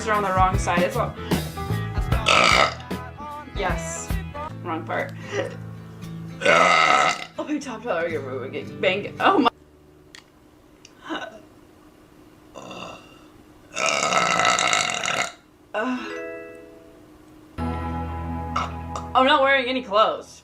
are on the wrong side. It's all... Yes. Wrong part. Oh, my top dollar, you're getting banged. Oh my. I'm not wearing any clothes.